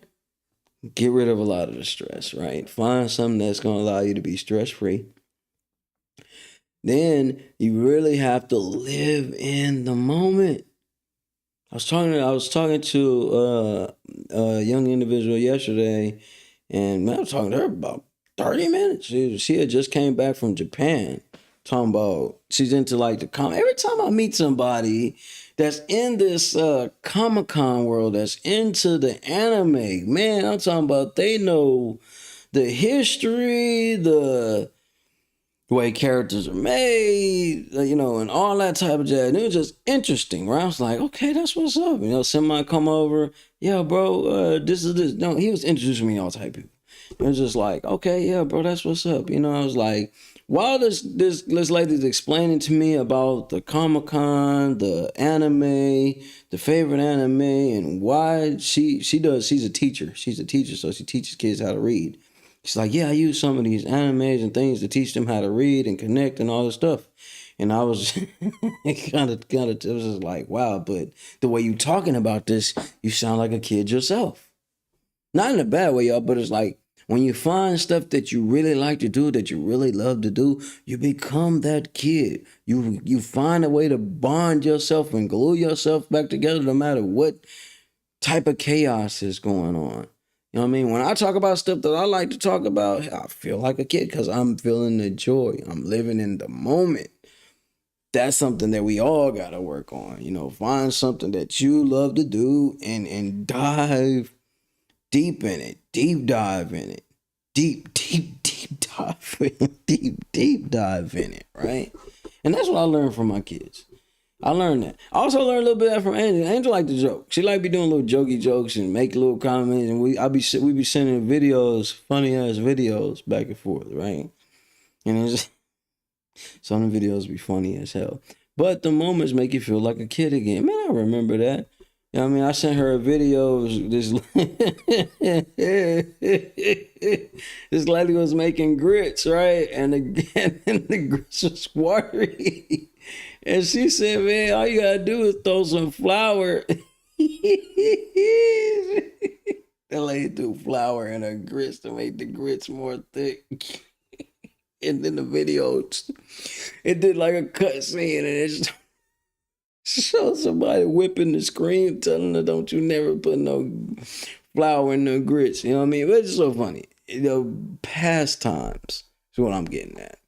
get rid of a lot of the stress, right? Find something that's going to allow you to be stress-free. Then you really have to live in the moment. I was talking to a young individual yesterday, and man, I was talking to her about 30 minutes. She had just came back from Japan, talking about she's into like the comic. Every time I meet somebody that's in this Comic-Con world, that's into the anime, man, I'm talking about they know the history, the way characters are made, and all that type of jazz. And it was just interesting, right? I was like, okay, that's what's up. Somebody come over, yeah, bro, this is this. No, he was introducing me to all type of people. It was just like, okay, yeah, bro, that's what's up. I was like, while this lady's explaining to me about the Comic-Con, the anime, the favorite anime, and why she's a teacher. She's a teacher, so she teaches kids how to read. She's like, yeah, I use some of these animes and things to teach them how to read and connect and all this stuff. And I was it was just like, wow, but the way you talking about this, you sound like a kid yourself. Not in a bad way, y'all, but it's like when you find stuff that you really like to do, that you really love to do, you become that kid. You find a way to bond yourself and glue yourself back together no matter what type of chaos is going on. You know what I mean? When I talk about stuff that I like to talk about, I feel like a kid because I'm feeling the joy. I'm living in the moment. That's something that we all got to work on. Find something that you love to do and dive deep in it. Deep dive in it. Deep dive in it. Deep dive in it, right? And that's what I learned from my kids. I learned that. I also learned a little bit of that from Angel. Angel like to joke. She like be doing little jokey jokes and make little comments, and we be sending videos, funny ass videos back and forth, right? And it's just, some of the videos be funny as hell, but the moments make you feel like a kid again. Man, I remember that. I sent her a video. This this lady was making grits, right? And the grits was watery. And she said, man, all you gotta do is throw some flour. That lady threw flour in her grits to make the grits more thick. And then the video, it did like a cut scene, and it showed somebody whipping the screen, telling her, don't you never put no flour in no grits. You know what I mean? But it's so funny. Pastimes is what I'm getting at.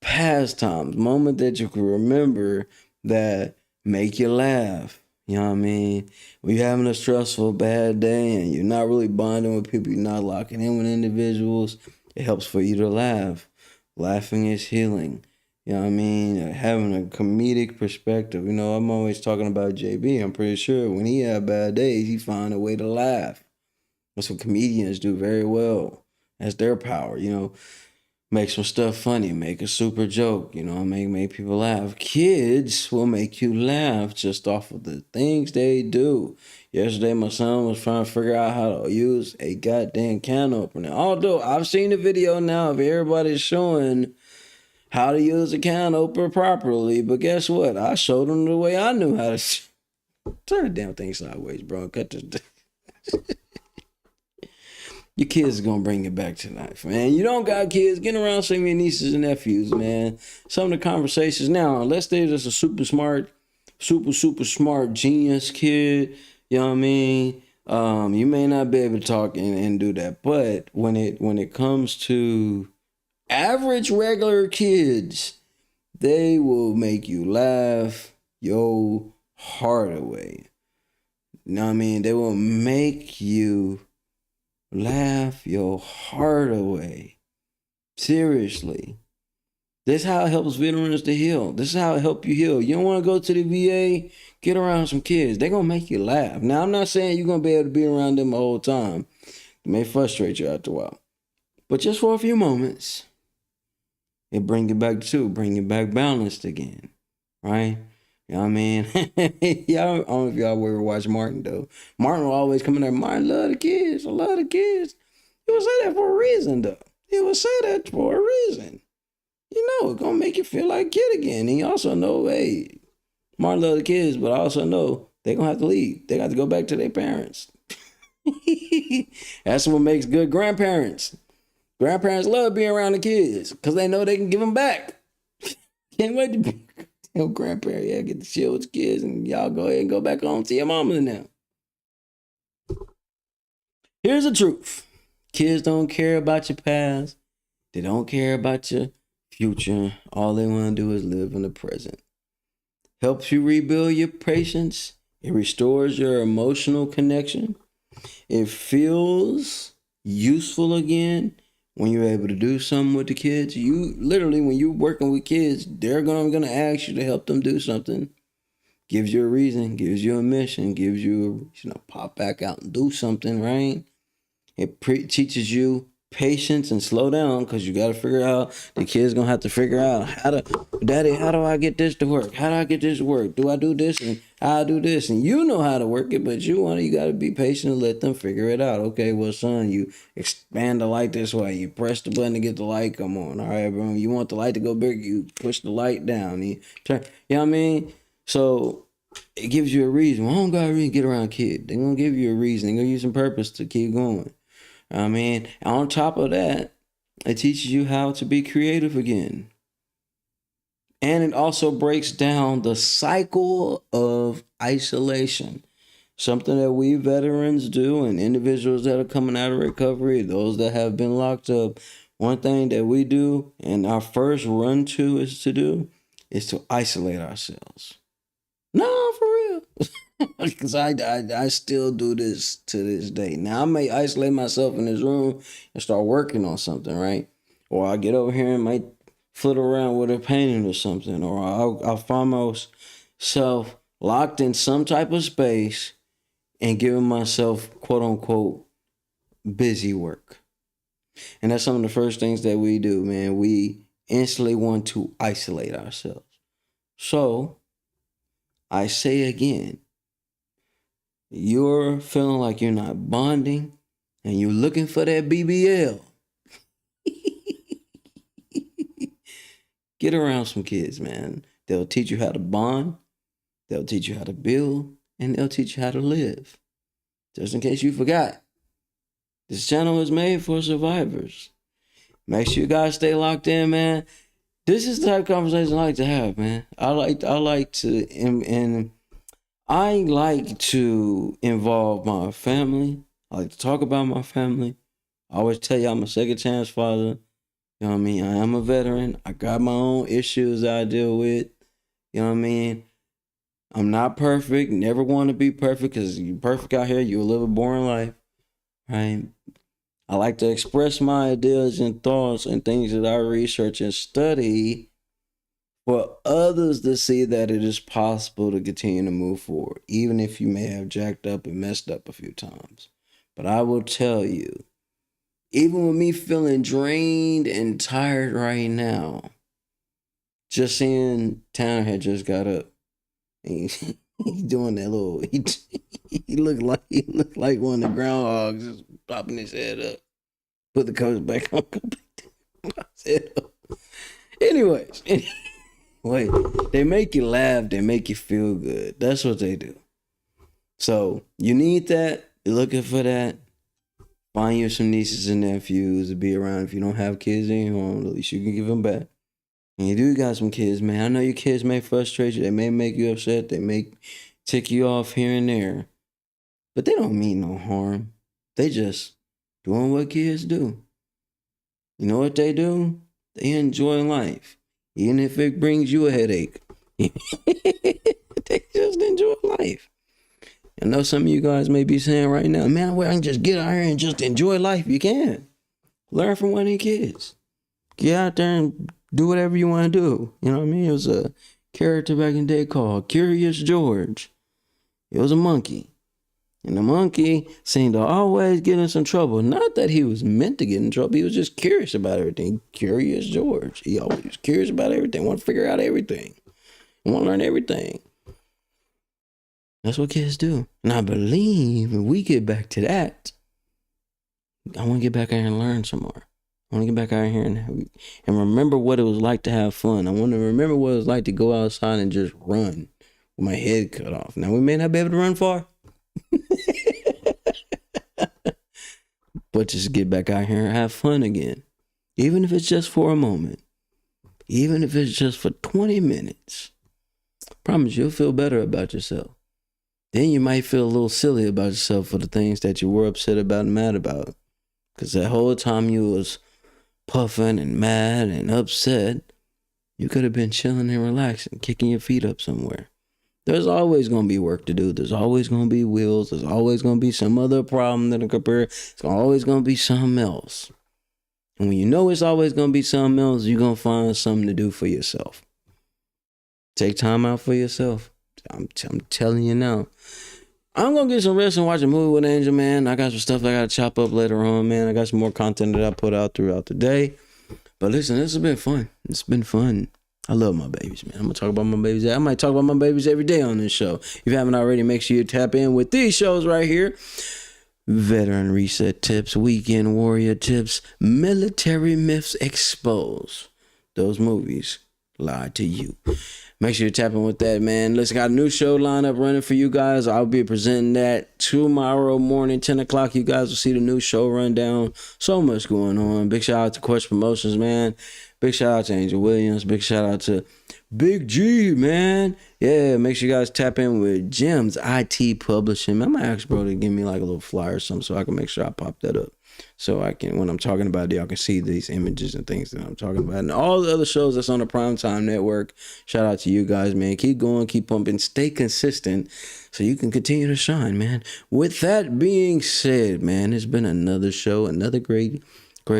Pastimes, moment that you can remember that make you laugh. You know what I mean? When you're having a stressful, bad day and you're not really bonding with people, you're not locking in with individuals, it helps for you to laugh. Laughing is healing. You know what I mean? Having a comedic perspective. I'm always talking about JB. I'm pretty sure when he had bad days, he found a way to laugh. That's what comedians do very well. That's their power, Make some stuff funny, make a super joke, make people laugh. Kids will make you laugh just off of the things they do. Yesterday, my son was trying to figure out how to use a goddamn can opener. Although I've seen the video now of everybody showing how to use a can opener properly, but guess what? I showed them the way I knew how to. Turn the damn thing sideways, bro. Cut this. Your kids are gonna bring it back to life, man. You don't got kids, get around some of your nieces and nephews, man. Some of the conversations now, unless they're just a super smart, super smart genius kid, you know what I mean? You may not be able to talk and do that. But when it comes to average regular kids, they will make you laugh your heart away. You know what I mean? They will make you laugh your heart away. Seriously. This is how it helps veterans to heal. This is how it helps you heal. You don't want to go to the VA, get around some kids. They're going to make you laugh. Now, I'm not saying you're going to be able to be around them the whole time. It may frustrate you after a while. But just for a few moments, it bring you back balanced again. Right? You know what I mean? Y'all, I don't know if y'all ever watch Martin, though. Martin will always come in there, Martin, love the kids. I love the kids. He will say that for a reason, though. He will say that for a reason. You know, it's going to make you feel like a kid again. And you also know, hey, Martin love the kids, but I also know they're going to have to leave. They got to go back to their parents. That's what makes good grandparents. Grandparents love being around the kids because they know they can give them back. Can't wait to be grandparent. Yeah, get to chill with the kids and y'all go ahead and go back home to your mama now. Here's the truth. Kids don't care about your past. They don't care about your future. All they want to do is live in the present. Helps you rebuild your patience. It restores your emotional connection. It feels useful again when you're able to do something with the kids. You literally, when you're working with kids, they're gonna ask you to help them do something. Gives you a reason, gives you a mission, gives you a pop back out and do something, right? It teaches you patience and slow down because you got to figure out, the kid's going to have to figure out Daddy, how do I get this to work? How do I get this to work? Do I do this? And how I do this? And you know how to work it, but you got to be patient and let them figure it out. Okay, well, son, you expand the light this way. You press the button to get the light come on. All right, bro. You want the light to go big, you push the light down. You turn, you know what I mean? So it gives you a reason. Well, I don't got to really get around kid. They're going to give you a reason. They're going to use some purpose to keep going. I mean, on top of that, it teaches you how to be creative again. And it also breaks down the cycle of isolation. Something that we veterans do and individuals that are coming out of recovery, those that have been locked up. One thing that we do and our first run to is to isolate ourselves. No, for real. Because I still do this to this day. Now, I may isolate myself in this room and start working on something, right? Or I get over here and might foot around with a painting or something. Or I'll find myself locked in some type of space and giving myself, quote unquote, busy work. And that's some of the first things that we do, man. We instantly want to isolate ourselves. So, I say again, you're feeling like you're not bonding and you're looking for that BBL. Get around some kids, man. They'll teach you how to bond, they'll teach you how to build, and they'll teach you how to live. Just in case you forgot, this channel is made for survivors. Make sure you guys stay locked in, man. This is the type of conversation I like to have, man. I like to involve my family. I like to talk about my family. I always tell you I'm a second chance father. You know what I mean? I am a veteran. I got my own issues that I deal with. You know what I mean? I'm not perfect. Never want to be perfect because you're perfect out here. You'll live a boring life. Right? I like to express my ideas and thoughts and things that I research and study for others to see that it is possible to continue to move forward, even if you may have jacked up and messed up a few times. But I will tell you, even with me feeling drained and tired right now, just seeing Tanner had just got up. And he's doing that little, he looked like one of the groundhogs just popping his head up. Put the coat back on. His head up. Anyways, wait, they make you laugh, they make you feel good. That's what they do. So you need that. You're looking for that. Find you some nieces and nephews to be around. If you don't have kids in your home, at least you can give them back. And you do got some kids, man. I know your kids may frustrate you. They may make you upset. They may tick you off here and there. But they don't mean no harm. They just doing what kids do. You know what they do? They enjoy life. Even if it brings you a headache. They just enjoy life. I know some of you guys may be saying right now, man, well, I can just get out here and just enjoy life. You can. Learn from one of your kids. Get out there and do whatever you want to do. You know what I mean? It was a character back in the day called Curious George. It was a monkey. And the monkey seemed to always get in some trouble. Not that he was meant to get in trouble. He was just curious about everything. Curious George. He always was curious about everything. Want to figure out everything. Want to learn everything. That's what kids do. And I believe if we get back to that, I want to get back out here and learn some more. I want to get back out here and remember what it was like to have fun. I want to remember what it was like to go outside and just run with my head cut off. Now, we may not be able to run far. But just get back out here and have fun again. Even if it's just for a moment. Even if it's just for 20 minutes. I promise you'll feel better about yourself. Then you might feel a little silly about yourself for the things that you were upset about and mad about. Because that whole time you was puffing and mad and upset, you could have been chilling and relaxing, kicking your feet up somewhere. There's always going to be work to do. There's always going to be wheels. There's always going to be some other problem that compare. It's always going to be something else. And when you know it's always going to be something else, you're going to find something to do for yourself. Take time out for yourself. I'm telling you now. I'm going to get some rest and watch a movie with Angel, man. I got some stuff I got to chop up later on, man. I got some more content that I put out throughout the day. But listen, this has been fun. It's been fun. I love my babies, man. I'm going to talk about my babies. I might talk about my babies every day on this show. If you haven't already, make sure you tap in with these shows right here. Veteran Reset Tips, Weekend Warrior Tips, Military Myths Exposed. Those movies lie to you. Make sure you tap in with that, man. Listen, got a new show lineup running for you guys. I'll be presenting that tomorrow morning, 10 o'clock. You guys will see the new show rundown. So much going on. Big shout out to Quest Promotions, man. Big shout out to Angel Williams. Big shout out to Big G, man. Yeah, make sure you guys tap in with Gems IT Publishing. Man, I might ask bro to give me like a little flyer or something so I can make sure I pop that up. So I can, when I'm talking about it, y'all can see these images and things that I'm talking about. And all the other shows that's on the Primetime Network. Shout out to you guys, man. Keep going, keep pumping, stay consistent so you can continue to shine, man. With that being said, man, it's been another show, another great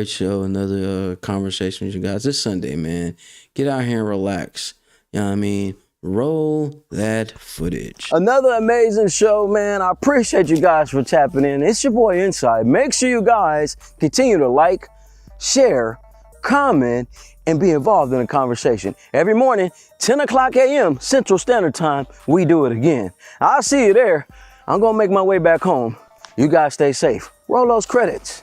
show, another conversation with you guys. This Sunday, man. Get out here and relax. You know what I mean? Roll that footage. Another amazing show, man. I appreciate you guys for tapping in. It's your boy Inside. Make sure you guys continue to like, share, comment, and be involved in the conversation. Every morning, 10 o'clock a.m. Central Standard Time, we do it again. I'll see you there. I'm going to make my way back home. You guys stay safe. Roll those credits.